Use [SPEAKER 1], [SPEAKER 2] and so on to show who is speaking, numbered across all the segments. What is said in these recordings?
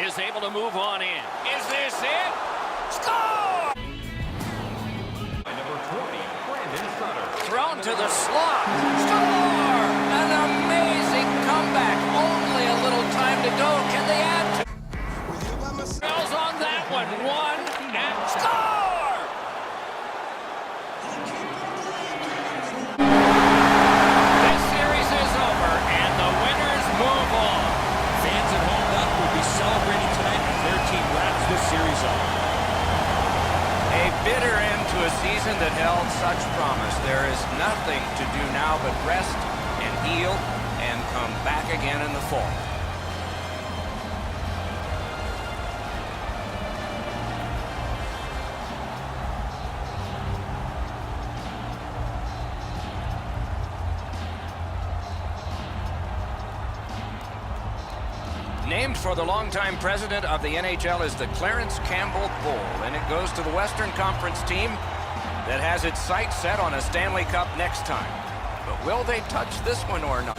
[SPEAKER 1] is able to move on in. Is this it? Score!
[SPEAKER 2] Number 20, Brandon Sutter.
[SPEAKER 1] Thrown to the slot. Score! An amazing comeback. Only a little time to go. Can they add to? Bells on that one. One and score! This series is over and the winners move on.
[SPEAKER 3] Fans at home will be celebrating tonight as their team wraps this series up.
[SPEAKER 1] A bitter end to a season that held such promise. There is nothing to do now but rest and heal and come back again in the fall. Named for the longtime president of the NHL is the Clarence Campbell Bowl, and it goes to the Western Conference team that has its sights set on a Stanley Cup next time. But will they touch this one or not?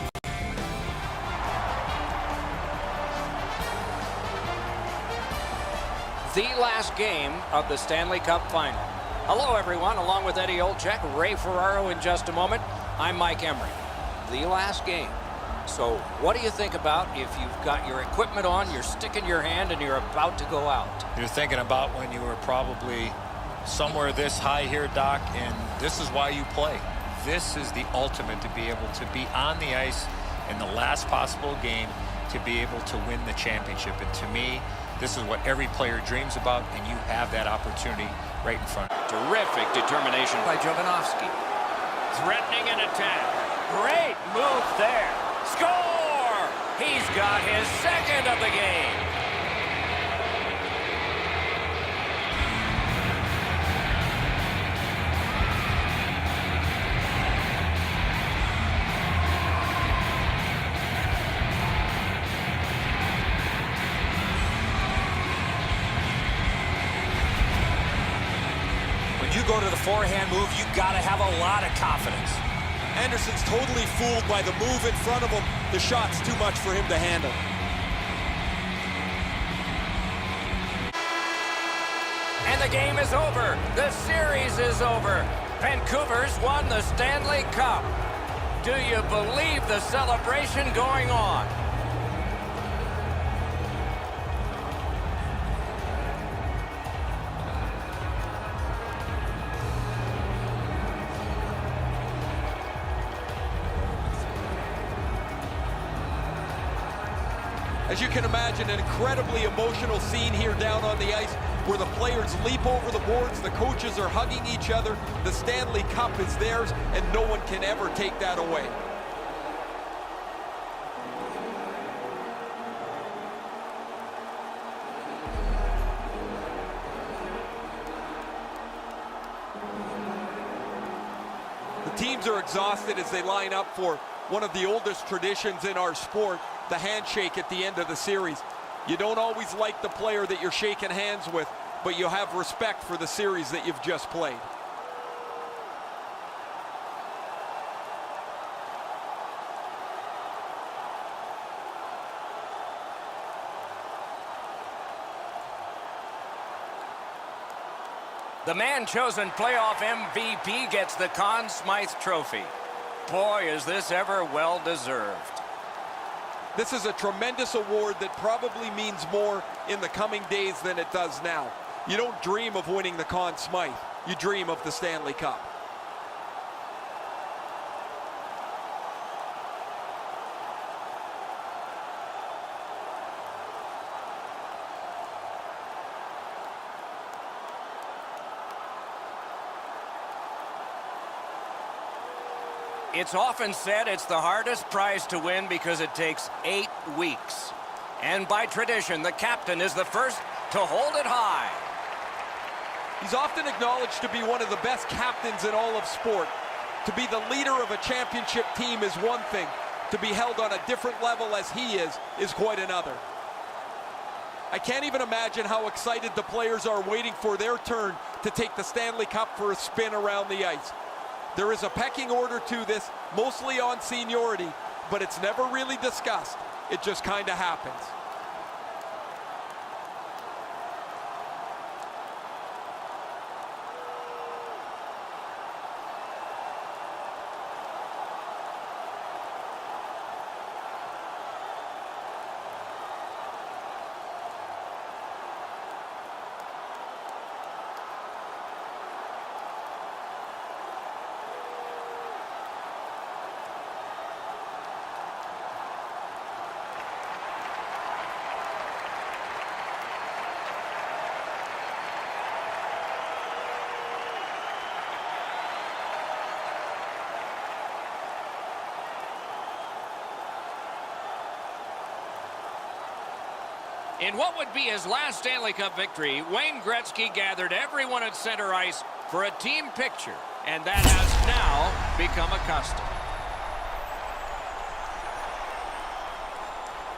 [SPEAKER 1] The last game of the Stanley Cup Final. Hello, everyone. Along with Eddie Olczyk, Ray Ferraro in just a moment. I'm Mike Emery. The last game. So what do you think about if you've got your equipment on, you're sticking your hand, and you're about to go out?
[SPEAKER 3] You're thinking about when you were probably somewhere this high here, Doc, and this is why you play. This is the ultimate, to be able to be on the ice in the last possible game to be able to win the championship. And to me, this is what every player dreams about, and you have that opportunity right in front.
[SPEAKER 1] Terrific determination by Jovanovski. Threatening an attack. Great move there. Score! He's got his second of the game.
[SPEAKER 3] When you go to the forehand move, you got to have a lot of confidence.
[SPEAKER 4] Anderson's totally fooled by the move in front of him. The shot's too much for him to handle.
[SPEAKER 1] And the game is over. The series is over. Vancouver's won the Stanley Cup. Do you believe the celebration going on?
[SPEAKER 4] As you can imagine, an incredibly emotional scene here down on the ice where the players leap over the boards, the coaches are hugging each other, the Stanley Cup is theirs, and no one can ever take that away. The teams are exhausted as they line up for one of the oldest traditions in our sport, the handshake at the end of the series. You don't always like the player that you're shaking hands with, but you have respect for the series that you've just played.
[SPEAKER 1] The man chosen playoff MVP gets the Conn Smythe Trophy. Boy, is this ever well-deserved.
[SPEAKER 4] This is a tremendous award that probably means more in the coming days than it does now. You don't dream of winning the Conn Smythe. You dream of the Stanley Cup.
[SPEAKER 1] It's often said it's the hardest prize to win because it takes 8 weeks. And by tradition, the captain is the first to hold it high.
[SPEAKER 4] He's often acknowledged to be one of the best captains in all of sport. To be the leader of a championship team is one thing. To be held on a different level as he is quite another. I can't even imagine how excited the players are waiting for their turn to take the Stanley Cup for a spin around the ice. There is a pecking order to this, mostly on seniority, but it's never really discussed. It just kind of happens.
[SPEAKER 1] In what would be his last Stanley Cup victory, Wayne Gretzky gathered everyone at center ice for a team picture, and that has now become a custom.